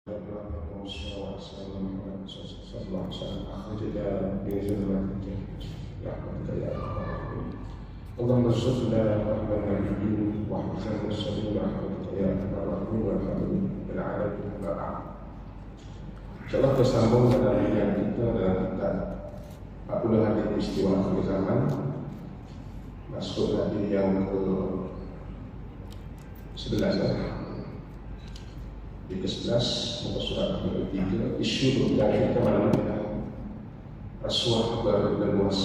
اللهم ارزقنا رحم النبيين واحسن المرسلين برحمتك يا ارحم الراحمين والحمد لله العالمين. Insyaallah bersambung dengan yang kita dalam kitab 40 hari peristiwa akhir zaman, masuk lagi yang ke 11 di ke-11 muka surat ke-3, isu yang kita malam ini rasuah berluas.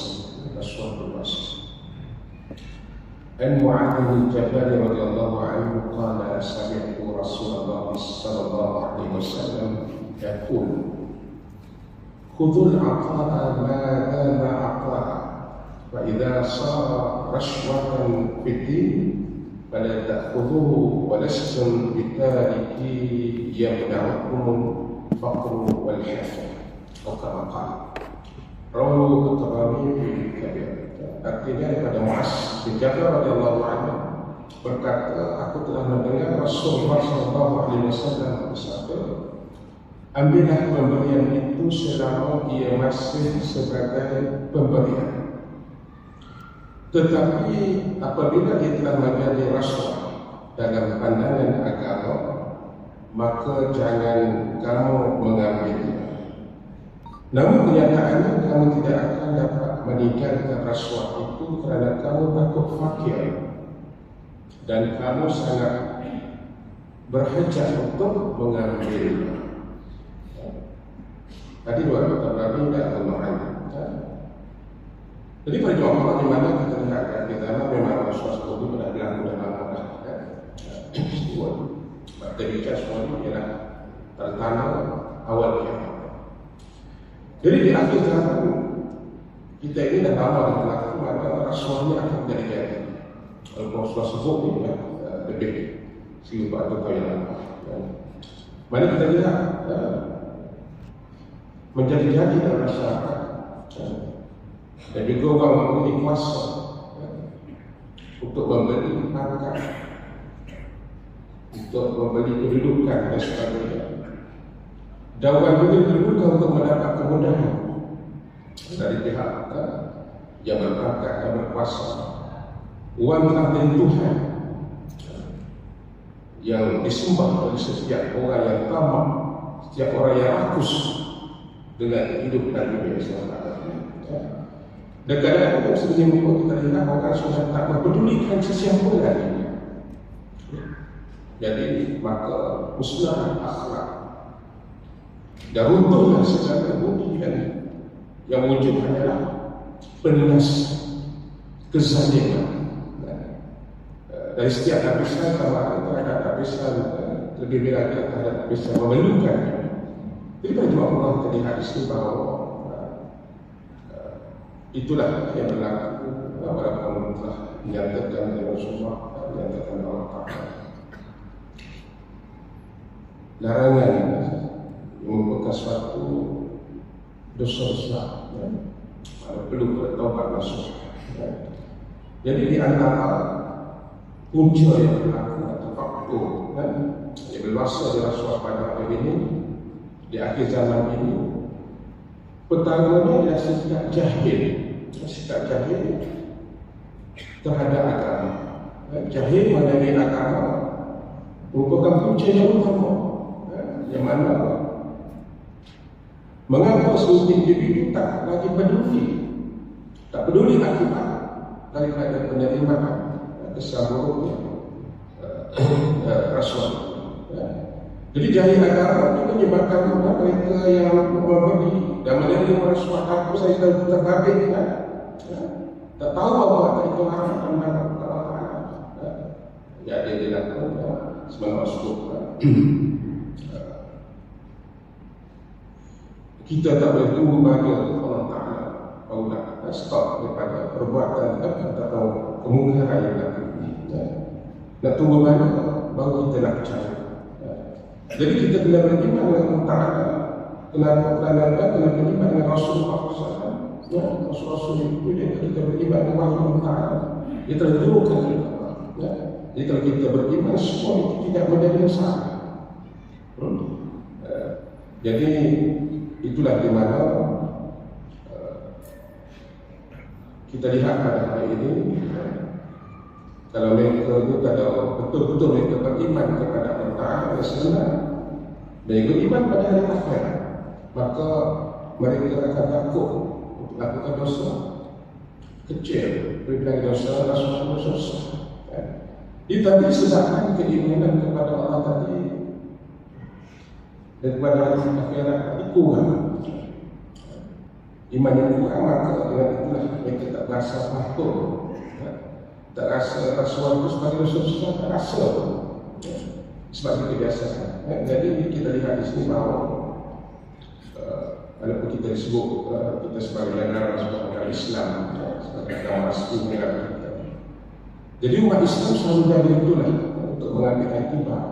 An Mu'adz bin Jabal radhiyallahu anhu qala sami'tu Rasulullah sallallahu alaihi wasallam yaqul khudhul 'ata'a ma dama 'ata'a wa idza sara rashwatan fid din fala ta'khudhuhu wa lastum bitariki yamna'ukum faqru wal hafar atau kama qala rawahu at-Tabarani fi Kabir. Artinya daripada Mu'adz bin Jabal radhiyallahu anhu berkata, aku telah mendengar Rasulullah sallallahu alaihi wasallam bersabda, ambillah pemberian itu selama ia masih sebagai pemberian. Tetapi apabila ia telah menjadi rasuah dalam pandangan agama, maka jangan kamu mengambilnya. Namun kenyataannya kamu tidak akan dapat meninggalkan rasuah itu kerana kamu takut fakir dan kamu sangat berhajat untuk mengambilnya. Tadi dua kata berarti tidak bermakna. Jadi pada Allah di mana kita lihat di dalam memang rasuah itu pada berlaku dalam Allah. Materi semua ini ialah tanda awal kiamat. Jadi di akhir zaman kita ini dah lama berlaku, maka rasuahnya akan jadi. Kalau Rasulullah sebut ini lebih seribu atau tahun yang lalu. Mari kita lihat menjadi-jadi dalam masyarakat dan juga orang memiliki kuasa untuk membeli pangkat, untuk membeli kedudukan dan sebagainya. Dan orang juga diperlukan untuk mendapat kemudahan dari pihak yang berpangkat, yang berkuasa. Uang adalah Tuhan yang disembah oleh setiap orang yang tamak, setiap orang yang rakus dengan hidup dan dunia selama-lamanya. Dan kadang-kadang sebenarnya kita lihat orang sudah tak mempedulikan sesiapa lagi. Jadi maka musnah akhlak dan runtuhlah segala budi yang wujud hanyalah penindas kezaliman. Dari setiap lapisan sama terhadap lapisan lebih lagi terhadap lapisan memerlukan. Jadi pada Allah terlihat di sini bahawa itulah yang berlaku pada Allah telah menyatakan oleh Rasulullah, menyatakan Allah Ta'ala. Larangan merupakan suatu dosa besar, perlu bertaubat nasuh. Jadi di antara punca yang berlaku atau faktor yang berluasa di rasuah pada hari ini, di akhir zaman ini, pertamanya adalah sikap jahil terhadap agama. Jahil mengenai agama merupakan punca yang utama, yang mana mengapa seluruh individu tak lagi peduli akibat daripada penerimaan kesabaran rasuah. Jadi jahil agama itu menyebabkan mereka yang memberi dan menerima rasuah takut saya terbabit, tak tahu bahawa itu harapan Allah. Jadi dilakukan sebagai masuk. Kita tak boleh tunggu bagi Allah Ta'ala Allah stop daripada perbuatan atau kemungkaran yang dilakukan. Nak tunggu bagi baru kita nak percaya. Jadi kita kena beriman dengan Allah Ta'ala. Kena beriman dengan Rasulullah SAW. Rasul-Rasul itu dia kita beriman dengan Allah Ta'ala. Dia telah turunkan kita. Jadi kalau kita beriman, semua itu tidak menjadi masalah. Jadi itulah di mana kita lihat pada hari ini, kalau mereka itu kalau betul-betul mereka beriman kepada Allah Ta'ala sebenar, mereka beriman pada hari akhirat, maka mereka akan takut untuk melakukan dosa kecil, berbilang dosa dosa. Jadi tadi sebabkan keimanan kepada Allah tadi dan kepada hari akhirat tadi kurang. Iman yang kurang, maka dengan itulah mereka tak rasa takut, tak rasa sesuatu sebagai dosa, tak rasa sebab itu kebiasaan. Jadi kita lihat di sini bahawa walaupun kita disebut kita sebagai negara Islam, sebagai agama asli negara kita, jadi umat Islam selalu dari itulah untuk mengambil iktibar,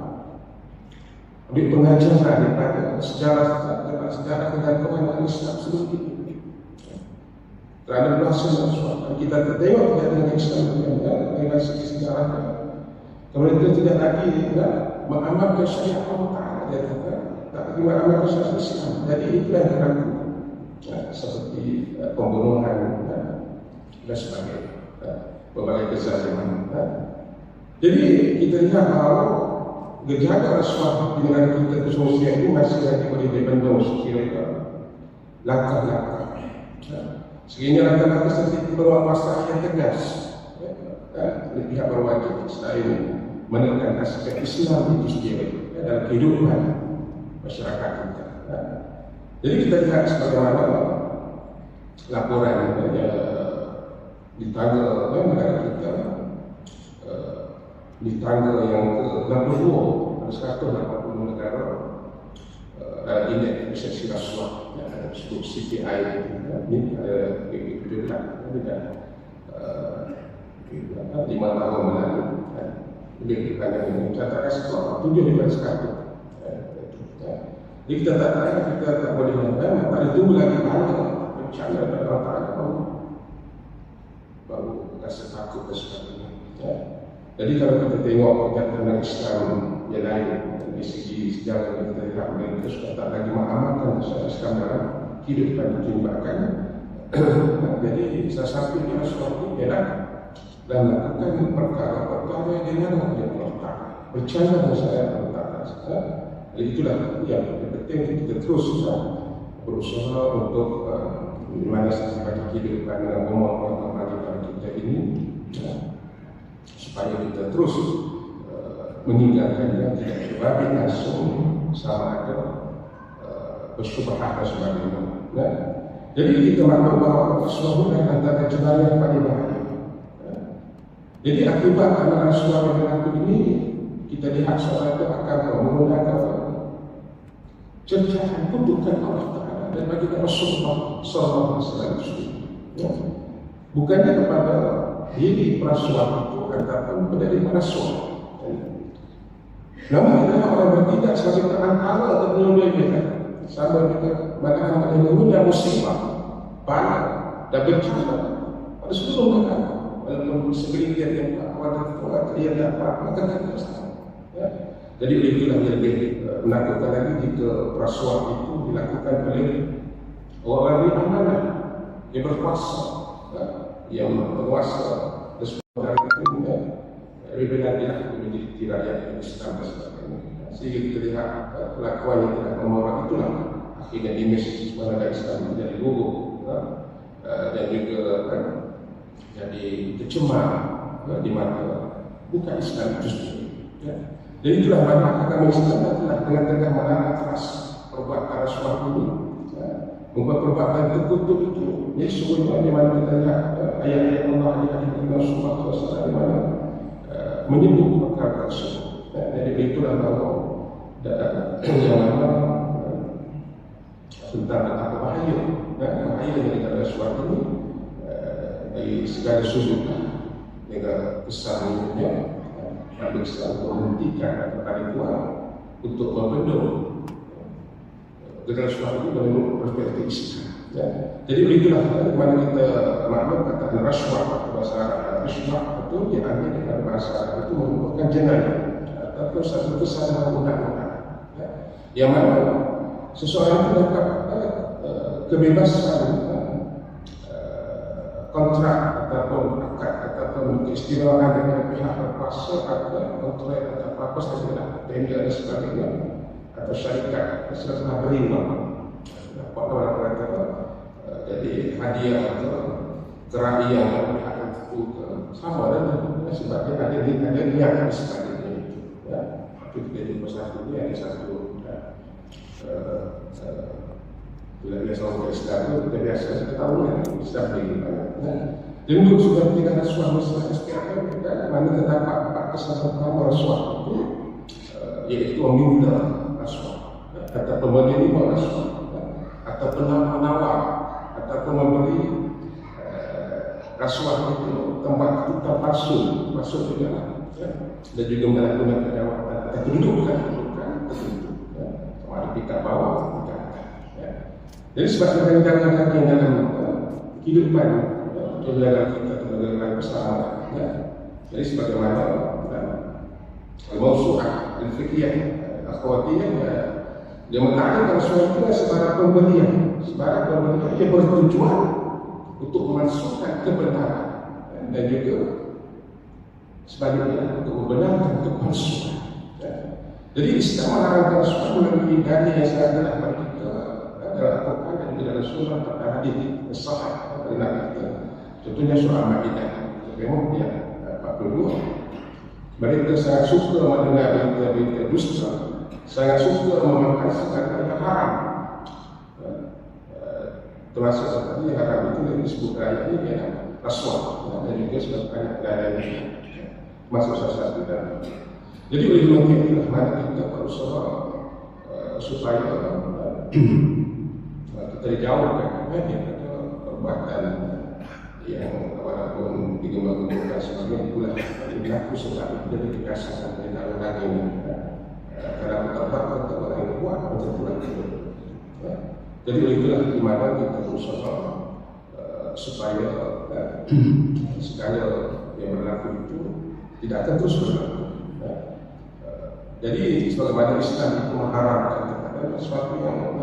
ambil pengajaran daripada sejarah kegantungan Islam sebelum ini. Terhadap bahasa Rasulullah, kita tengok tidak dengan Islam dengan segi sejarah, kemudian kita tidak lagi mengamalkan syariat Allah Ta'ala, tak lagi mengamalkan syariat Islam. Jadi itu yang terlaku seperti pembunuhan dan sebagainya, berbagai kezaliman. Jadi kita lihat bahawa gejala Rasulullah di negara kita khususnya itu masih lagi boleh dibendung sekiranya langkah-langkah. Sekiranya langkah-langkah seperti penguasa yang tegas, pihak berwajib selain menekan aspek Islam itu sendiri dalam kehidupan masyarakat kita. Jadi kita lihat sebagaimana laporan di tanggal negara kita di tanggal yang ke-62 ada 180 negara dalam indeks persepsi rasuah disebut CPI ini ada tidak 5 tahun lalu lebih daripada ini catatan skor 7 sekali. Jadi kita tak boleh menambah, tak ada tunggu lagi banyak bencana dan orang-orang baru rasa takut dan sebagainya. Jadi kalau kita tengok kegiatan Islam yang lain dari segi sejarah yang kita lihat, mereka sudah tak lagi mengamalkan syariat Islam dalam kehidupan ditimbakan. Jadi salah satu yang Rasulullah ialah dan melakukan perkara-perkara yang dilarang oleh Allah Ta'ala, percaya dengan syariat Allah Ta'ala. Jadi itulah yang penting kita terus berusaha untuk bagaimana sebagai kehidupan dan agama kita ini, supaya kita terus meninggalkan yang tidak berbalik langsung sama ada bersyubhat dan sebagainya. Jadi kita maklum bahawa Rasulullah antara jemaah yang paling bahaya. Jadi akibat anak Rasulullah yang berlaku ini, kita lihat seorang itu akan menggunakan cercahan kutukan Allah Ta'ala dan bagi Rasulullah Sallallahu Alaihi Wasallam. Bukannya kepada diri Rasulullah itu, ataupun kepada diri Rasulullah. Namun adalah orang bertindak sebagai perantara atau penyelesaian sama juga mana yang mengundang musibah, bala dan bencana pada seluruh negara. Walaupun segelintir yang awal yang dapat melakukan kesalahan. Jadi itulah yang lebih menakutkan lagi jika rasuah itu dilakukan oleh orang yang amanah, yang berkuasa, yang berkuasa dan sebagainya itu lebih lagi menjadi rakyat Islam dan sebagainya. Sehingga kita lihat kelakuan yang tidak memoral itulah akhirnya image sebagai Islam menjadi gugur dan juga jadi tercemar di mata bukan Islam itu sendiri. Jadi itulah mana agama Islam telah dengan tegas melarang keras perbuatan rasuah ini, membuat perbuatan tertutup itu. Jadi sungguhnya di mana kita lihat ayat-ayat Allah di hadis Rasulullah SAW di mana menyebut perkara tersebut. Jadi itulah bahawa yang mana tentang betapa bahaya dari rasuah ini dari segala sudut dengan kesannya. Lalu Islam untuk menghentikan atau paling kuat untuk membendung rasuah itu menurut perspektif Islam. Jadi itulah mana kita maklum kata rasuah bahasa Arab. Rasuah itu diambil dengan bahasa Arab itu merupakan jenayah ataupun satu kesalahan undang-undang. Yang mana seseorang itu dapat kebebasan kontrak ataupun akad ataupun keistimewaan dengan pihak berkuasa atau kontrak atau apa sahaja tender dan sebagainya atau syarikat setelah beriman orang kata jadi hadiah atau kerajaan pihak tertentu sama dan sebabnya ada niat sebagainya ya itu jadi persatunya ada satu bila dia selalu Islam itu kita biasa kita tahu ya Islam ini jadi untuk sudah tidak ada suami sekarang kita mana terdapat 4 kesan pertama rasuah itu yaitu meminta rasuah atau menerima rasuah atau penawar ataupun memberi rasuah itu tempat kita masuk juga dan juga melakukan jawatan atau kedudukan tertentu sama ada pihak bawah. Jadi sebab jangan yang dalam kehidupan dalam kita dalam bersama jadi sebagaimana al-mawsu'ah al-fiqhiyah akhwatiyah dia mengatakan suatu sebarang pemberian dia bertujuan untuk memasukkan kebenaran dan juga sebaliknya untuk membenarkan kepalsuan. Jadi Islam melarang sesuatu melalui dalil yang sangat jelas bagi kita dalam Al-Quran dan juga dalam surah atau hadis sahih dari Nabi kita. Contohnya surah Al-Maidah memang dia 42. Mereka sangat suka mendengar berita dusta, sangat suka memakan segala yang haram. Termasuk tadi haram itu yang disebut ayat ini ya rasuah dan juga sebab ayat masuk salah satu dan jadi oleh sebab itulah mana kita berusaha supaya kita dijauhkan dari perbuatan yang walaupun digembar-gemburkan sebagai pula berlaku sebab kita dikasihkan dari dalam daging karena kita dapat orang yang kuat macam pula kita. Jadi itulah di mana kita berusaha supaya segala yang berlaku itu tidak akan terus berlaku. Jadi sebagaimana Islam itu mengharamkan sesuatu yang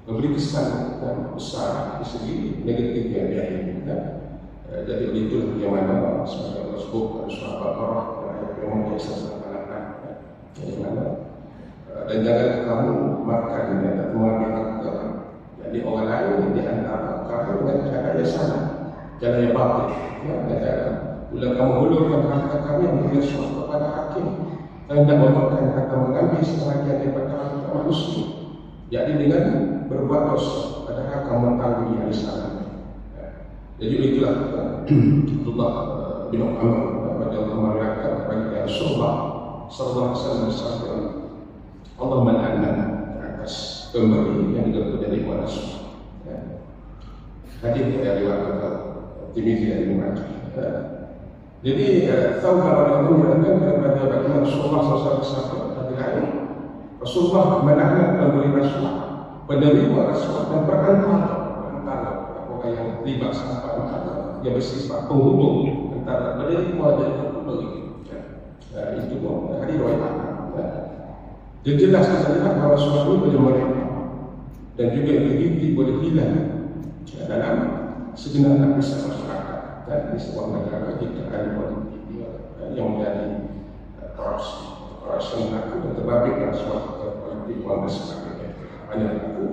memberi kesan yang besar di segi negatifnya dia ini. Jadi itulah yang mana sebagai sebut surah Al-Baqarah yang memang biasa mengatakan yang mana dan jangan kamu makan atau mengambil harta dari orang lain di antara kamu dengan cara yang sama, cara yang batil. Bila kamu hulurkan harta kami yang beri suatu kepada hakim, hendak memakan atau mengambil sebahagian daripada harta manusia, jadi dengan berbuat dosa, padahal kamu tahu ia salah. Jadi itulah Abdullah bin Umar radhiyallahu anhu bagi Rasulullah sallallahu alaihi wasallam bersabda, Allah menanam atas pemberi yang juga dari manusia. Hadis dari riwayat Tirmidzi dan Ibnu Majah. Jadi tahu kalau itu menerangkan kepada bagaimana Rasulullah SAW lain Rasulullah menanam pemberi rasuah, penerima rasuah dan perantara orang yang terlibat sampai yang bersifat penghubung antara penerima dan pemberi. Itu hadis riwayat. Dia jelas kita lihat bahawa suatu boleh mereka dan juga integriti boleh hilang dalam segenap lapisan masyarakat dan di sebuah negara jika ada politik yang menjadi korupsi mengaku dan terbabit dalam suatu politik uang dan sebagainya hanya mengaku.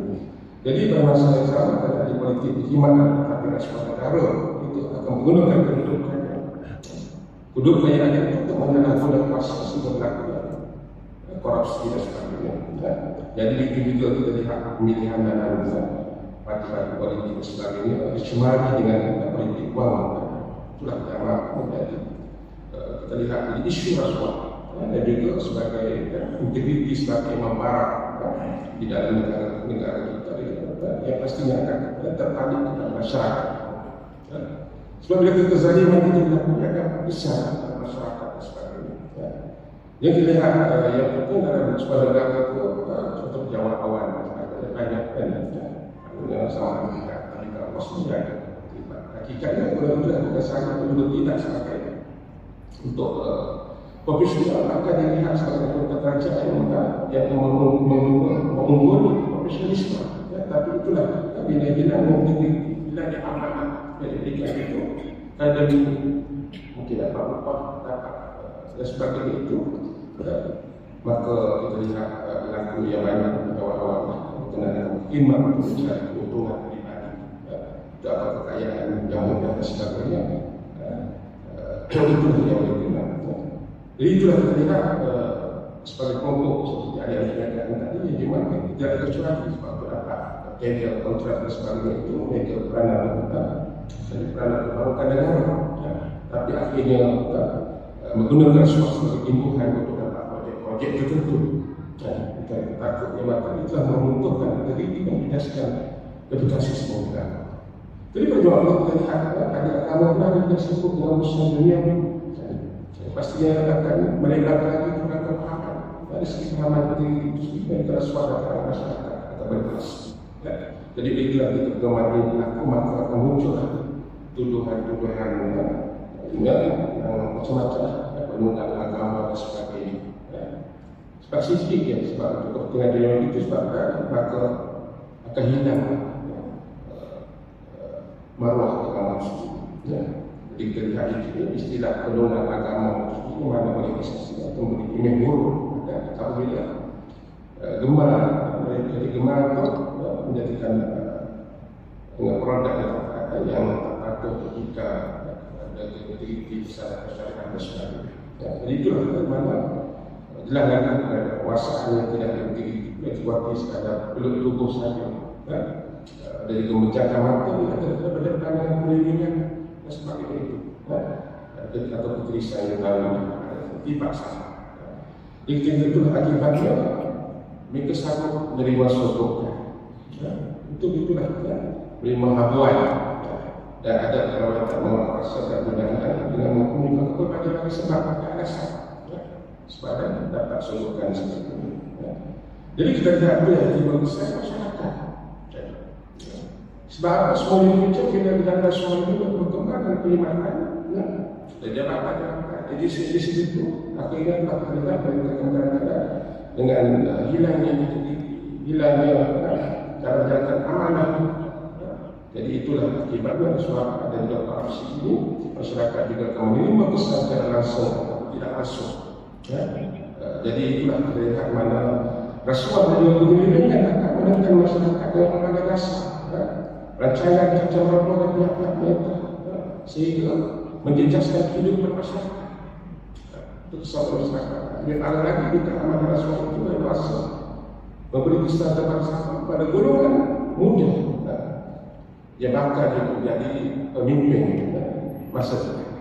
Jadi bermasalah yang sama pada di politik kejimat tetapi sebuah negara itu akan menggunakan kedudukan yang ada untuk menyalahguna kuasa sehingga berlaku korupsi dan sebagainya. Jadi itu juga kita lihat pemilihan dalam parti-parti politik dan sebagainya dicemari dengan politik uang. Itulah yang menjadi kita lihat di isu rasuah dan juga sebagai integriti sebagai membarak di dalam negara kita yang pastinya akan tertarik ke dalam masyarakat. Sebab bila kezaliman itu dilakukan akan besar dalam masyarakat dan sebagainya. Yang dilihat yang penting dalam sebuah negara itu contoh jawab awan banyak kan sama dengan kosmos hakikatnya benar-benar bukan sangat penduduk tidak sebagai untuk profesional maka dilihat sebagai kerajaan yang membangun unggul profesionalisme. Tapi itulah bila dia amanah pendidikan itu kadang mungkin apa dan sebagainya itu, maka kita lihat laku yang banyak awal-awal berkenaan imam untuk mencari keuntungan pribadi, apa kekayaan yang mudah dan sebagainya. Itulah yang berkenaan. Jadi itulah kita lihat sebagai kelompok seperti adik-adik yang tadi, di mana tidak ada kecuali sebab berapa tender kontrak dan sebagainya itu mereka peranan membangunkan negara, tapi akhirnya menggunakan sebagai imbuhan untuk dapat projek-projek tertentu. Kita takut yang maka itulah menguntungkan diri membebaskan reputasi semua negara. Jadi perjuangan kita lihat ada agama pun kita sebut dengan Muslim dunia, pastinya akan melebarkan lagi tentang kepahaman dari segi pemahaman diri itu sendiri dan suara masyarakat atau berkelas. Jadi bila kita bergabung aku maka akan muncul tuduhan-tuduhan yang macam-macam penggunaan agama dan sebagainya. Spesifik ya, sebab untuk kepentingan dunia itu sebabkan maka akan hilang maruah agama Muslim. Jadi kita lihat ini istilah golongan agama Muslim mana boleh disaksikan atau memberi imej buruk. Apabila gemar jadi gemar itu menjadikan produk yang patut jika ada di syariat nasional. Jadi itulah mana jelas ada kuasaan yang tidak dikuati sekadar peluk tubuh saja. Dari kemencakan mati ada pandangan perlindungan dan sebagainya itu. Atau ketulisan yang lain tidak sama. Jadi itulah akibatnya mereka sanggup menerima sodoknya. Itulah kita menerima habuan. Dan ada perawatan menguasai dan undangan dengan mengumpulkan kepada bagi sebab alasan sebab dapat solukan seperti ini. Jadi kita lihat dulu yang dibagi saya masyarakat. Sebab semua Indonesia kita bicara nasional itu berkembang dan penerimaan dan jabatan. Jadi di situ akhirnya telah terlibat dengan hilangnya cara jalankan amanah. Jadi itulah akibatnya suara dan juga korupsi ini masyarakat juga akan menerima kesan secara langsung atau tidak langsung. Jadi itulah kita lihat mana rasuah dan juga pemilihan akan menekan masyarakat dengan berbagai dasar. Rancangan macam apa dan pihak-pihak mereka sehingga menjejaskan kehidupan masyarakat. Itu kesan masyarakat. Dan ada lagi kita amanah rasuah itu berkuasa memberi kesan pada golongan muda yang bakal jadi pemimpin masa depan.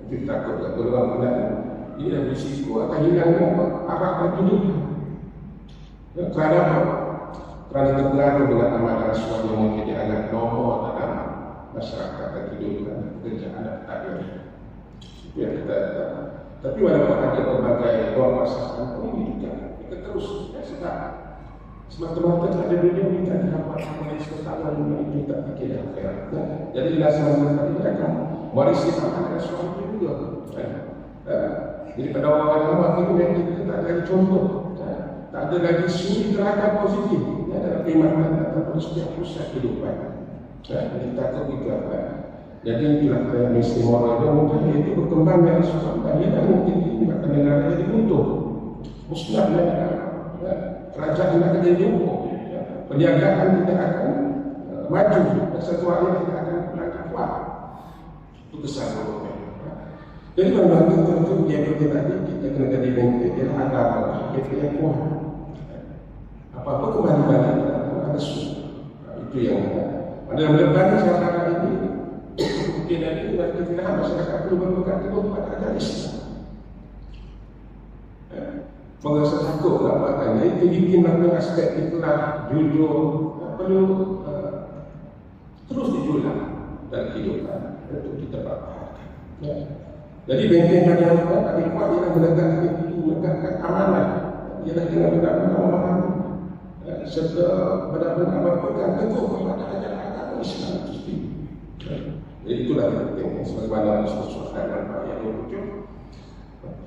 Kita takut golongan muda ini ada risiko akan hilangnya arah hidup. Kerana terpengaruh dengan amanah rasuah yang mungkin dianggap nomor dalam masyarakat dan kehidupan pekerjaan dan takdir. Itu yang kita. Tapi walaupun ada berbagai ruang masyarakat ini juga kita terus sedang semata-mata ada dunia kita dapat menjadi sesuatu yang kita fikir akhirat. Jadi dilaksanakan tadi akan warisi amanah rasuah itu juga. Jadi pada orang-orang ini kita tak ada contoh, tak ada lagi suri terhadap positif dalam keimanan ataupun setiap pusat kehidupan. Jadi takut itu apa? Jadi itulah yang mesti moral dan mungkin itu berkembang dari suatu dan mungkin akan negara jadi untung. Muslim kerajaan akan jadi untung. Perniagaan tidak akan maju, persatuan tidak akan melangkah kuat. Itu kesan orang. Jadi memang tentu yang kita tadi kita kena jadi bengkel agama kita yang kuat. Apa-apa kembali balik ada itu yang ada lebih sekarang ini. Mungkin ada kita masyarakat perlu berpegang teguh pada agama Islam. Merasa takut dapatkan. Itu bikin dalam aspek itulah jujur perlu terus dijual dalam kehidupan untuk kita pertahankan. Jadi benteng yang tadi kuat ialah menegakkan amanah, ialah dengan menegakkan amanah serta benar-benar berpegang teguh kepada ajaran agama Islam itu sendiri. Jadi itulah yang penting sebagaimana Rasulullah SAW yang merujuk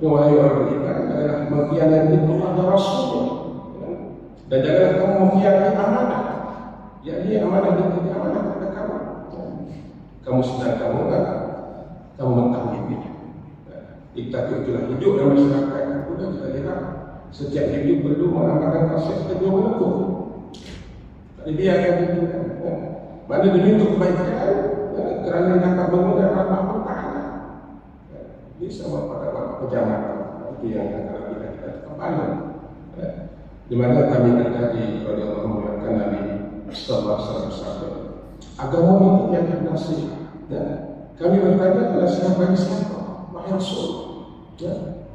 wahai orang beriman adalah bagian yang Allah dan Rasulullah Dan jangan kamu mengkhianati amanah. Yakni amanah itu amanah kepada kamu. Kamu sedang kamu mengetahui. Kita itulah hidup dalam masyarakat. Sudah kita lihat setiap hidup perlu mengamalkan konsep kita dua menentu. Tak dibiarkan itu. Mana demi untuk kebaikan, kerana dapat mengundang Allah Taala. Ini sama pada pejabat itu yang akan kita kembali. Di mana kami tadi oleh Allah mengatakan Nabi Sallallahu Alaihi Wasallam, agama itu yang bernasih. Kami bertanya kepada siapa wahai Rasul,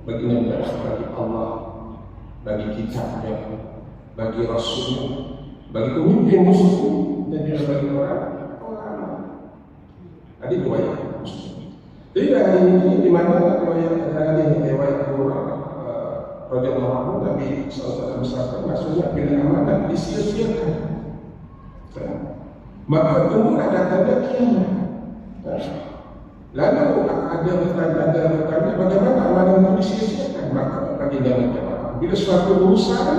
bagi Nabi, bagi Allah, bagi kitabnya, bagi Rasulnya, bagi pemimpin muslim, dan juga bagi orang. Adik riwayat Muslim. Jadi hari ini di mana riwayat hadis riwayat radhiyallahu anhu Nabi sallallahu alaihi wasallam maksudnya bila amanah disia-siakan, maka kemudian datangnya kiamat. Lalu ada bertanya bagaimana amanah itu disia-siakan? Maka bagi dia menjawab, bila suatu urusan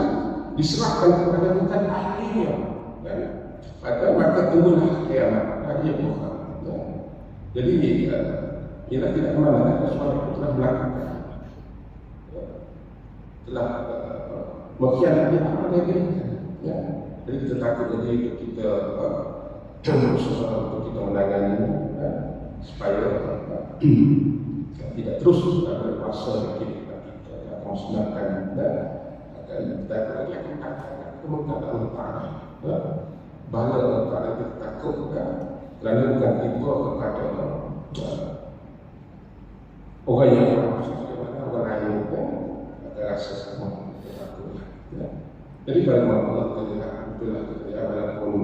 diserahkan kepada bukan ahlinya, maka tunggulah kiamat. Hari yang bukan. Jadi kita tidak mana sesuatu telah melakukan, telah mengkhianati apa yang kita. Jadi kita takut jadi kita untuk kita menangani supaya tidak terus berkuasa kita akan musnahkan dan akan kita lagi akan katakan kemudian Allah Taala bala Allah Taala kita takut kerana bukan tiba kepada orang yang orang lain ada rasa sama takut. Jadi kalau Allah Taala itulah kita walaupun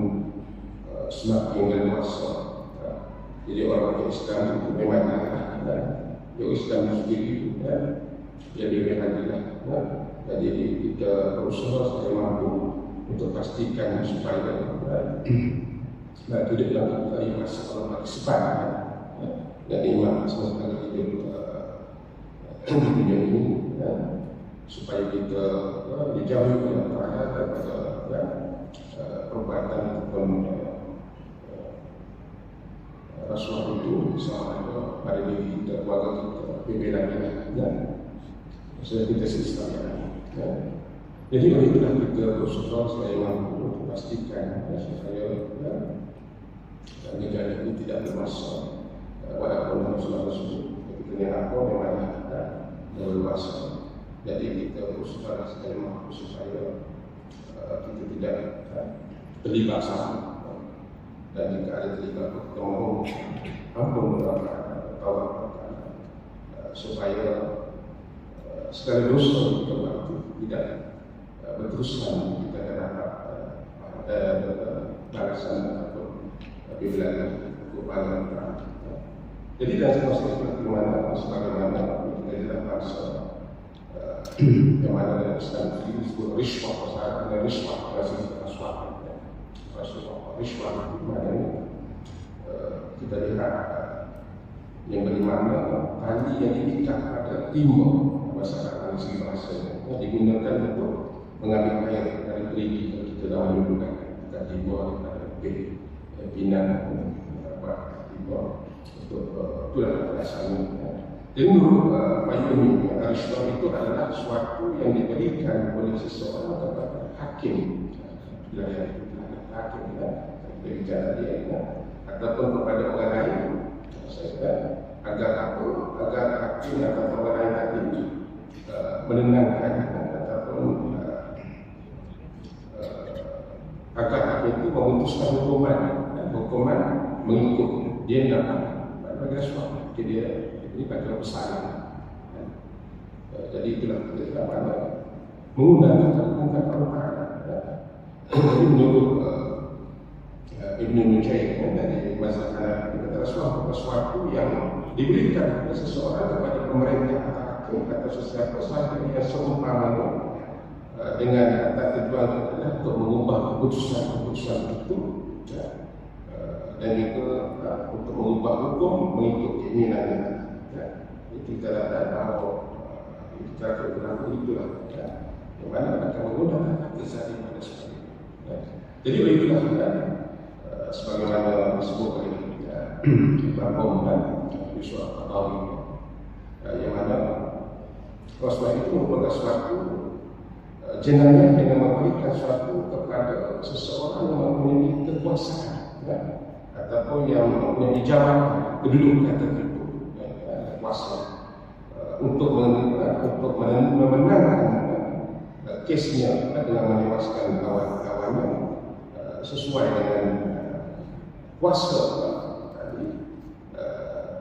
semakin dewasa. Jadi orang Islam itu memang yang Islam sendiri jadi berhadilah. Jadi kita berusaha supaya mampu untuk pastikan supaya tidak dalam kita masalah kesempatan dan iman sementara hidup dunia ini supaya kita dijauhi daripada perbuatan ataupun rasuah itu sama pada diri kita, keluarga kita, pimpinan kita dan sudah kita selesai. Jadi oleh itulah kita berusaha supaya mampu untuk pastikan supaya negara ini tidak bermasalah walaupun Rasulullah kita ni apa memang berluasa. Jadi kita berusaha supaya mampu supaya kita tidak terlibat sama. Dan jika ada terlibat kita mohon ampun atau supaya segala dosa kita buat tidak berterusan kita akan dapat balasan ataupun bila kepada Tuhan. Jadi dalam proses bagaimana sebagaimana kita dalam bahasa yang mana dalam Islam disebut riswah, pasal riswah bahasa rasuah. Riswah maknanya kita lihat yang bagaimana tali yang diikat pada timba masyarakat segi bahasa digunakan untuk mengambil air dari perigi kita dahulu gunakan timba daripada pinang timba untuk itulah asalnya. Jadi menurut Mahyumi riswah itu adalah sesuatu yang diberikan oleh seseorang kepada hakim wilayah hakim berbicara dia ataupun kepada orang lain agar hakim atau orang lain tadi menenangkan ataupun agar hakim itu memutuskan hukuman mengikut dia dapat bagi rasuah dia ini pada pesanan. Jadi itulah kita mengundang jadi menurut Ibn Mujaib dari mazhab Hanafi sesuatu yang diberikan oleh seseorang kepada pemerintah atau hakim atau sesuatu yang seumpamanya dengan tujuan untuk mengubah keputusan itu dan juga untuk mengubah hukum mengikut keinginan itu kita ada bahawa kita berlaku itulah yang mana akan menggunakan kezaliman dan sebagainya. Ya. Jadi itulah sebagaimana disebut oleh Imam Qawman di surah Al-Qadhi, yang mana Rasulullah itu merupakan suatu jenayah dengan memberikan suatu kepada seseorang yang mempunyai kekuasaan, ya, ataupun yang mempunyai jabatan kedudukan tertentu, ya, kuasa untuk memenangkan kesnya dengan menewaskan lawan-lawannya sesuai dengan kuasa tadi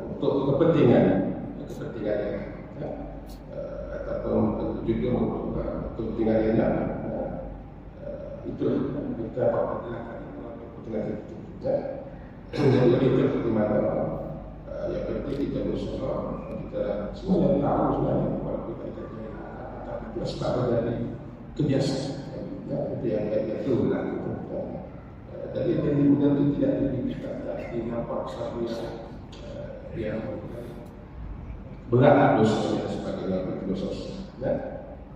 untuk kepentingan ya, ataupun juga untuk kepentingan yang itulah kita perkenalkan kepentingan itu. Jadi itu di mana yang penting kita berusaha, kita semua yang tahu sebenarnya kalau kita kerja, tapi kita sebagai dari kebiasaan, ya, itu yang itu lah. Jadi yang mudah itu tidak diberikan, tidak nampak satu yang berat dosanya sebagai dosa. Ya.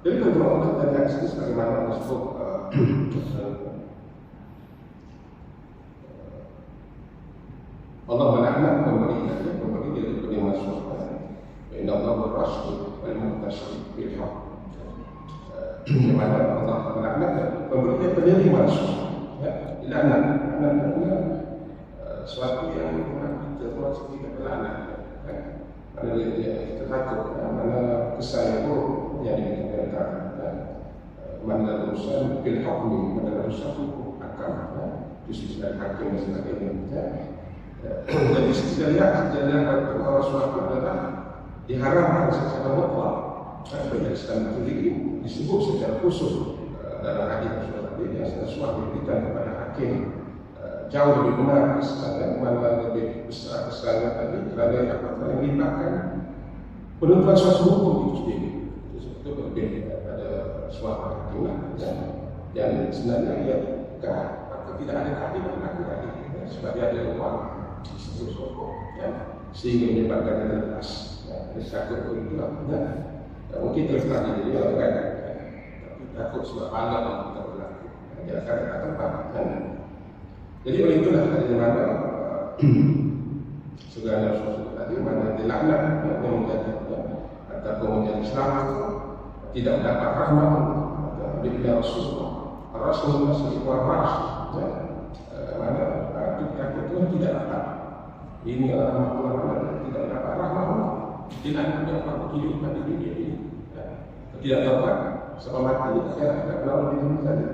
Jadi kalau Allah tadi aksi sebagaimana disebut Allah melaknat pemberi dia diberi masuk. Inna Allah berrasul wal mutasyrif bil haq. Di mana Allah melaknat pemberi dia pendiri masuk. Ya, dilaknat karena suatu yang kita termasuk kita berlaknat. Mana dia tertakut, mana kesan buruk yang dikatakan, mana urusan bil hukmi, mana urusan hukum akal, justru dan hakim dan sebagainya. Jadi kita lihat Allah SWT adalah diharamkan secara mutlak. Bagi Islam sendiri disebut secara khusus dalam hadis Rasulullah yang sesuatu diberikan kepada hakim jauh lebih benar kesannya, mana lebih besar kesannya tadi kerana apa yang melibatkan penentuan suatu hukum itu sendiri. Itu berbeda daripada suatu hakim yang sebenarnya ia tidak ada keadilan lagi sebab dia ada ruang di situ sehingga menyebabkan jelas. Satu pun itu mungkin terjadi dia kan, tapi takut sebab malam yang kita berlaku. Dia akan tempat. Jadi oleh itulah di mana segala sesuatu tadi mana dilaknat yang menjadi ataupun menjadi selamat tidak mendapat rahmat bila Rasulullah SAW mana kita itu tidak dapat ini rahmat tidak dapat rahmat tidak dapat kehidupan di dunia ini tidak dapat sebab mati saya tidak kenal di dunia tadi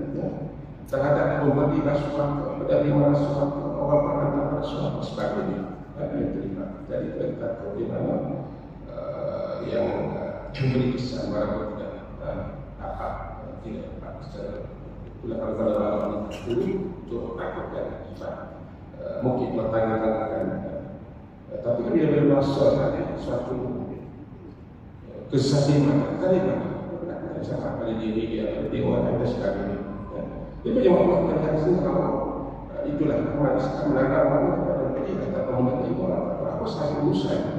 terhadap memberi rasuah dari mana suatu orang perantara rasuah sebagainya yang terlibat. Jadi kita tahu di mana yang memberi kesan barang tidak dapat tidak dapat secara kalau dulu untuk takutkan mungkin bertanya-tanya tapi kan dia bermasa suatu kesaliman sama pada diri dia orang dan sebagainya. Itu yang Allah terjadi kalau itulah orang Islam melarang kepada mereka atau menerima apa sahaja usaha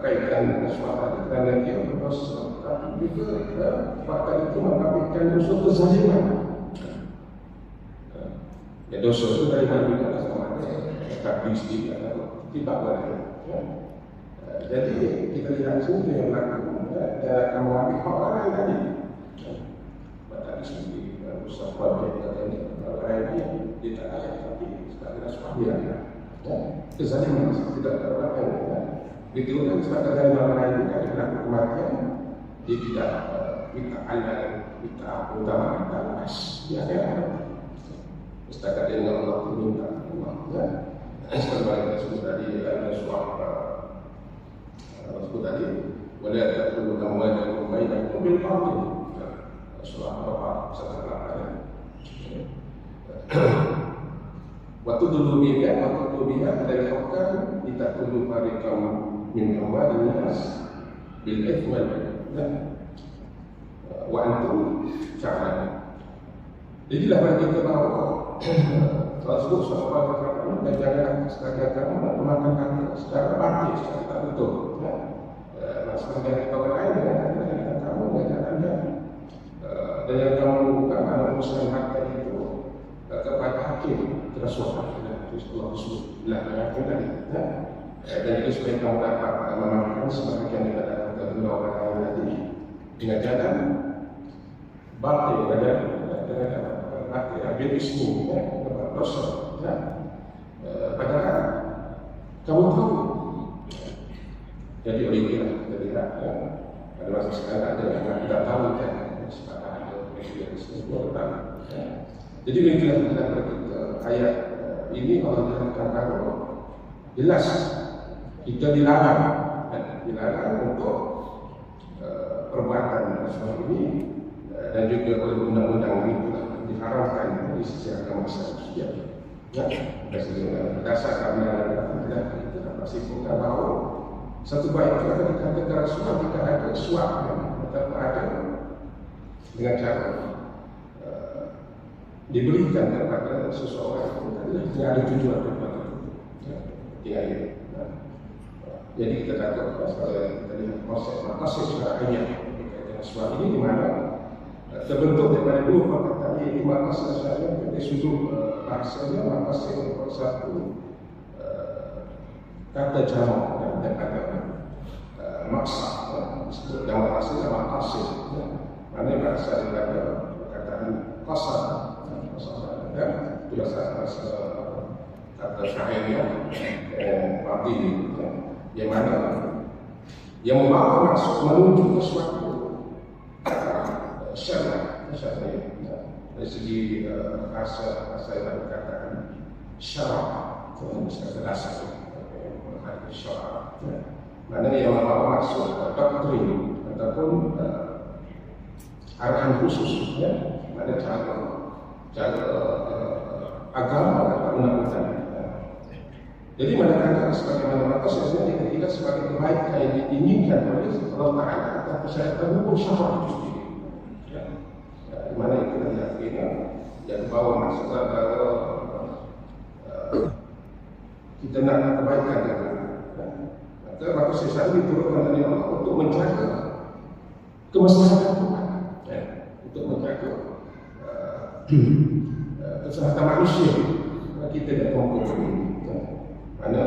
kaitan suara dan dia berdosa tapi juga fakta itu mengabaikan unsur kezaliman. Ya dosa itu dari mana kita sama tapi istilah tidak boleh. Jadi kita lihat sini yang laku dia akan mengambil hak orang lain tadi. Tadi sendiri usaha projek katanya lainnya tidak ada tapi sekarang sudah ada. Kezaliman tidak terlalu dituliskan sebagai kezaliman lain karena kematian dia tidak minta Allah minta utama atas dia ada setakat dengan Allah minta ya sebagai disebut tadi ada suara disebut tadi wala taqulu amwalakum bainakum bil batil surah Al-Baqarah setelah waktu dulu dia dari hukam kita tunggu parikam min amwalin nas bil ithmi wa antum ta'lamun. Jadi lah kita bawa Rasul SAW dan jangan sekadar memakan kaki secara batin, secara tak betul. Masalah dari orang lain dengan kamu dengan anda yang kamu urusan harta itu kepada hakim tersuah terus Allah sebut lah hakim tadi dan itu supaya kamu dapat memaafkan sebagian daripada kedua orang lain tadi dengan jalan batil dengan batil bil ismi dosa padahal kamu tahu. Jadi oleh itu kita lihat pada masa sekarang ada yang tidak tahu kan sekarang ada media semua tahu. Jadi begitulah kita ayat ini Allah terangkan jelas kita dilarang untuk perbuatan seperti ini dan juga oleh undang-undang ini diharamkan di sisi agama Islam. Ya, berdasarkan kita pasti kita tahu satu baik itu akan dikatakan suap jika ada suap atau ada dengan cara diberikan kepada seseorang yang ada tujuan kepada itu. Jadi kita dapat tadi konsep syar'iyyah berkaitan suap ini di mana terbentuk daripada dua perkataan yaitu maqasid syar'iyyah dari sudut bahasanya maqasid merupakan satu kata jamak dan kata maksud disebut dalam bahasa maqasid mana berasal daripada perkataan qasad dan itu bahasa kata syar'iyyah arti yang mana yang membawa maksud menuju ke suatu syar'i dari segi bahasa yang berkatakan syara' kata dasar syara' mana yang membawa maksud doktrin ataupun arahan khusus mana cara agama atau undang-undang. Jadi manakala sebagaimana maksud sebenarnya kita sebagai kebaikan yang diinginkan oleh Allah Taala akan persyaratan hukum syara' itu sendiri. Di mana kita yakin yang bawa maksud kita nak kebaikan maka sesuatu diturunkan oleh Allah untuk menjaga kemaslahatan Tuhan, untuk menjaga kesehatan manusia. Kita tidak mampu karena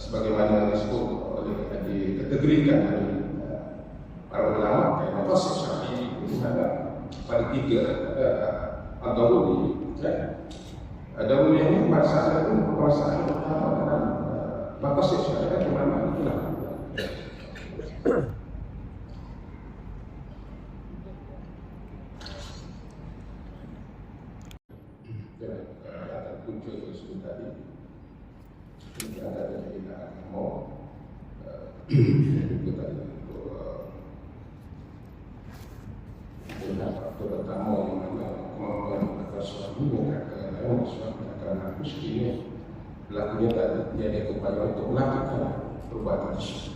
sebagaimana disebut oleh dikategorikan oleh para ulama kayak maqasid syar'i di mana pada tiga ad-daruri ada yang masalah itu masalah utama dalam maqasid syar'i di mana itulah punca tersebut tadi kita ada kita mau kita terutama yang mana kemampuan atas suami dan suami akan miskin pelakunya tidak ada upaya untuk melakukan perbuatan tersebut.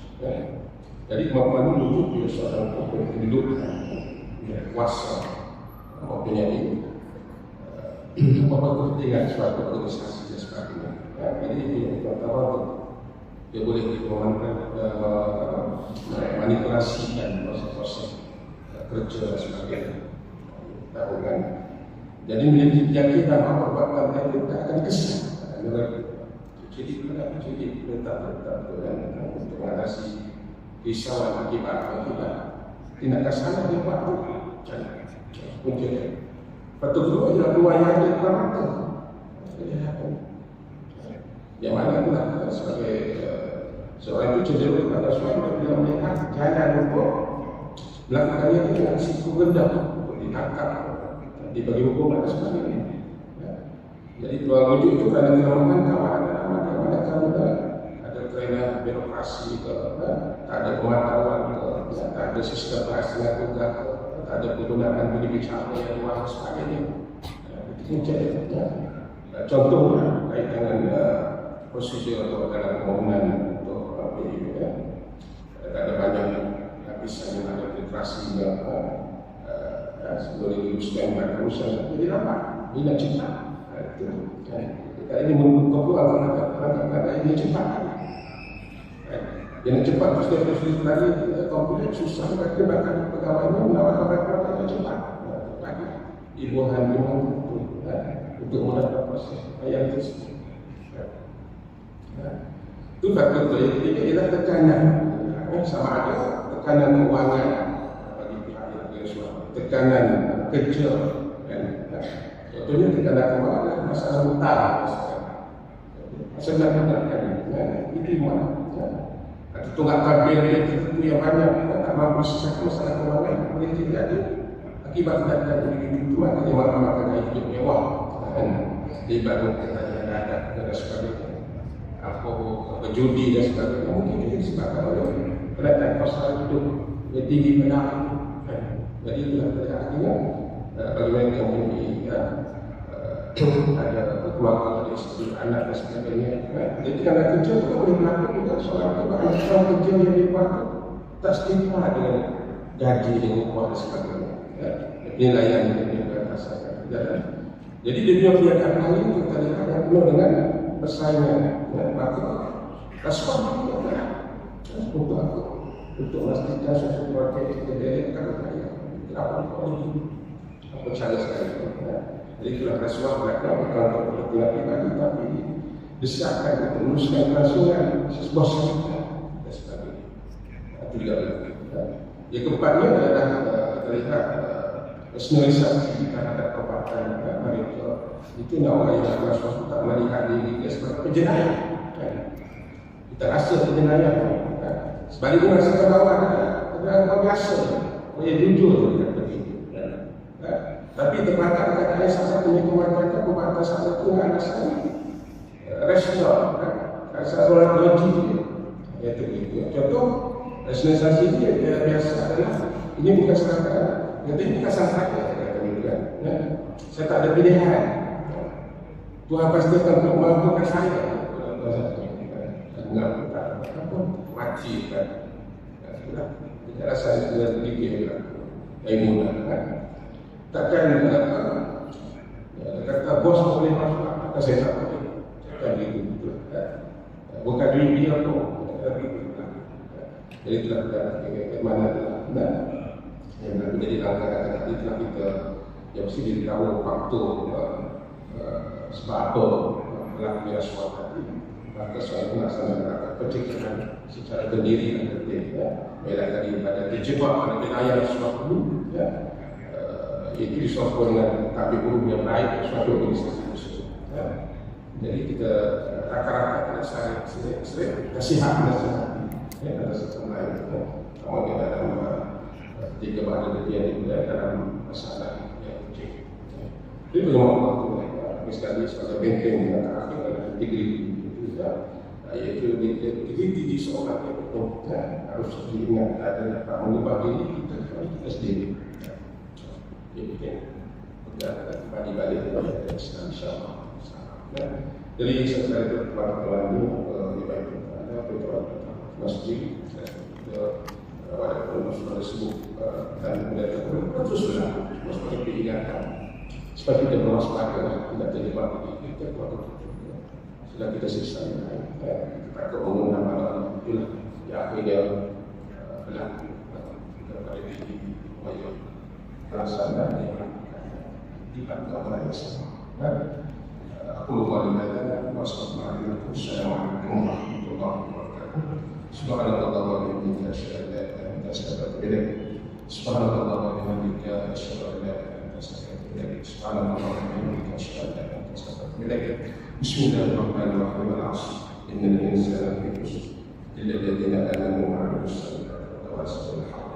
Jadi kemampuan menuju dia seorang penduduk kuasa mempunyai apa kepentingan suatu organisasi dan sebagainya. Jadi itu yang pertama dia boleh manipulasikan proses-proses kerja dan sebagainya. Tahu kan? Jadi menjadi keyakinan apa perbuatan dia tidak akan kesal. Jadi perintah untuk mengatasi risauan akibat tindakan salah dia buat punca. Betul juga ialah keluarnya ada dalam mata. Yang mana itulah sebagai seorang itu cenderung kepada suami bila melihat jalan untuk melakukannya dengan risiko rendah untuk ditangkap, dibagi hukum dan sebagainya. Jadi peluang wujud itu kerana kelemahan kawan ada kerana ada kerana birokrasi tak ada pengetahuan tak ada sistem rahsia juga tak ada penggunaan pendidikan yang luas sebagainya. Itu menjadi contohnya kaitan dengan prosedur atau dalam pembangunan untuk PDB tak ada banyak lapisan yang ada literasi sebelum diusahakan usaha jadi lambat bila cepat kita ini mengukur antara ini cepat yang cepat pasti lagi komputer susah mereka bahkan pegawainya menawarkan mereka cepat ibuhan iman untuk mendapat proses ayat tersebut. Itu faktor itu ialah tekanan, sama ada tekanan keuangan bagi pihak yang suami, tekanan kerja, contohnya tekanan keuangan masalah hutang, masalah hutang, itu mana? Atau tunggakan bil tertentu yang banyak tak mampu selesaikan masalah keuangan boleh terjadi akibat tidak itu maknanya makan hidup mewah, dibangun kekayaan adat dan sebagainya. Alkohol, judi dan sebagainya mungkin itu disebabkan oleh kenaikan kos hidup yang tinggi benar. Jadi itulah artinya bagi mereka yang mempunyai ada keluarga, istri, anak dan sebagainya. Jadi karena kerja itu boleh berlaku juga soal anak kerja yang dibuat tak setimpal dengan gaji yang kuat dan sebagainya. Penilaian yang dirasakan. Jadi di dunia perniagaan lain kita lihat yang penuh dengan persaingan, maka respon untuk aku untuk memastikan suatu proyek kita akan kaya. Kenapa aku cara sekali? Jadi itulah rasuah mereka bukan untuk pribadi tapi desakan untuk meneruskan kelangsungan sebuah syarikat dan sebagainya. Itu juga yang keempatnya adalah terlihat personalisasi terhadap perbuatan mereka. Itu namanya yang rasuah tak melihat diri sebagai penjenayah. Kita rasa penjenayah. Sebaliknya rasa bahawa ada biasa, dia jujur dekat begitu. Tapi terbatas kadang-kadang salah satunya kewajiban perbuatan salah satu alasan rasional, rasa logik dia. Itu itu. Contoh rasionalisasi dia biasa adalah ini bukan serangkaian. Jadi ini bukan serangkaian. Saya tak ada pilihan. Tuhan pastikan untuk mampukan saya. Wajib kan. Tidak rasa tidak begitu mudah kan. Takkan kata bos boleh masuk, kata saya tak boleh. Takkan gitu. Bukan duit dia pun. Jadi itulah kita mana adalah yang menjadi langkah itulah kita yang mesti ditahu faktor sebab apa berlakunya suatu tadi. Maka soal melaksanakan pencegahan secara berdiri dan tertib. Ialah tadi pada terjebak pada wilayah suatu dulu, itu disokong dengan tabib guru yang baik suatu organisasi tersebut. Jadi kita rakan-rakan sering nasihat atas sistem lain. Kemudian dalam tiga bahagian dia dalam masalah yang kecil. Jadi bagaimana waktu mereka misalnya sebagai benteng dengan akhir adalah integriti. Iaitu integriti seorang yang betul harus diingat ada dapat mengubah diri kita sendiri. Jadi kembali balik kepada Islam insyaAllah. Jadi setelah itu teman-teman ini dibaik ada perjuangan masjid walaupun masalah tersebut dan kemudian teruslah masalah diingatkan supaya kita berwaspada tidak terjebak kita sudah kita selesai kita keumuman malam itulah yang akhirnya berlaku kepada diri wajib perasaan dibantu oleh Islam. Aku lupa dengan wassalamualaikum warahmatullahi wabarakatuh. Subhanallah wa bihamdihi asyhadu an la ilaha illa anta astaghfiruka wa atubu ilaik. Subhanallah wa bihamdihi asyhadu an la ilaha illa anta astaghfiruka wa atubu ilaik. Subhanallah wa bihamdihi asyhadu an la ilaha illa anta astaghfiruka wa atubu ilaik. Bismillahirrahmanirrahim. Al-'asr. Innal insana lafi khusr illa alladhina amanu wa 'amilus salihati wa tawasaw bil haqqi